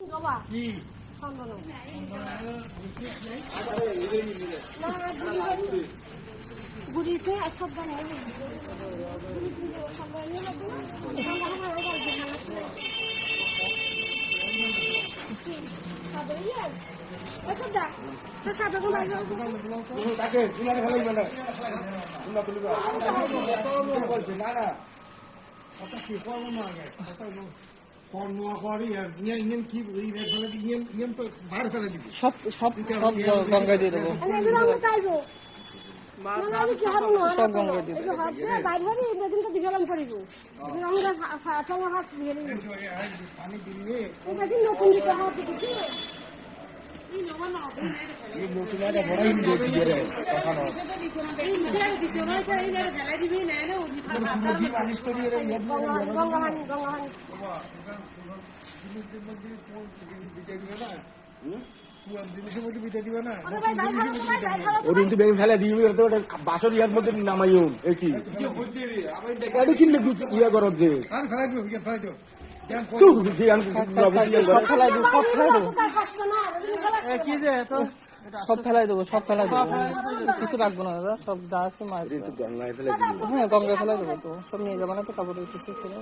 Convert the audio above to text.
কি গুড়িতে সব তাকে তুলারে ফেলাই মানে তুলা তুলিব বলছে না না কথা কি করবো না আগে কথা কর্ম করি আর ইঞ্জিন কি ফেলে দিই ইঞ্জিন তো বার ফেলে দিবি সব সব সব গঙ্গা দিয়ে দেবো সব গঙ্গা দিয়ে দেবো পানি দিলে নতুন একটা বড় ইঞ্জিন দিয়ে রে কথা নয় মালিশ করি রে ফেলে দিবি বাসর ইয়ার মধ্যে নামাইও কি কিনলে ইয়া করব যে সব ফেলাই দেবো সব ফেলাই দেবো কিছু রাখবো না দাদা সব যা আছে মায়ের গঙ্গায় ফেলে হ্যাঁ গঙ্গায় ফেলাই দেবো তো সব নিয়ে যাবো না তো কাপড় কিছু করে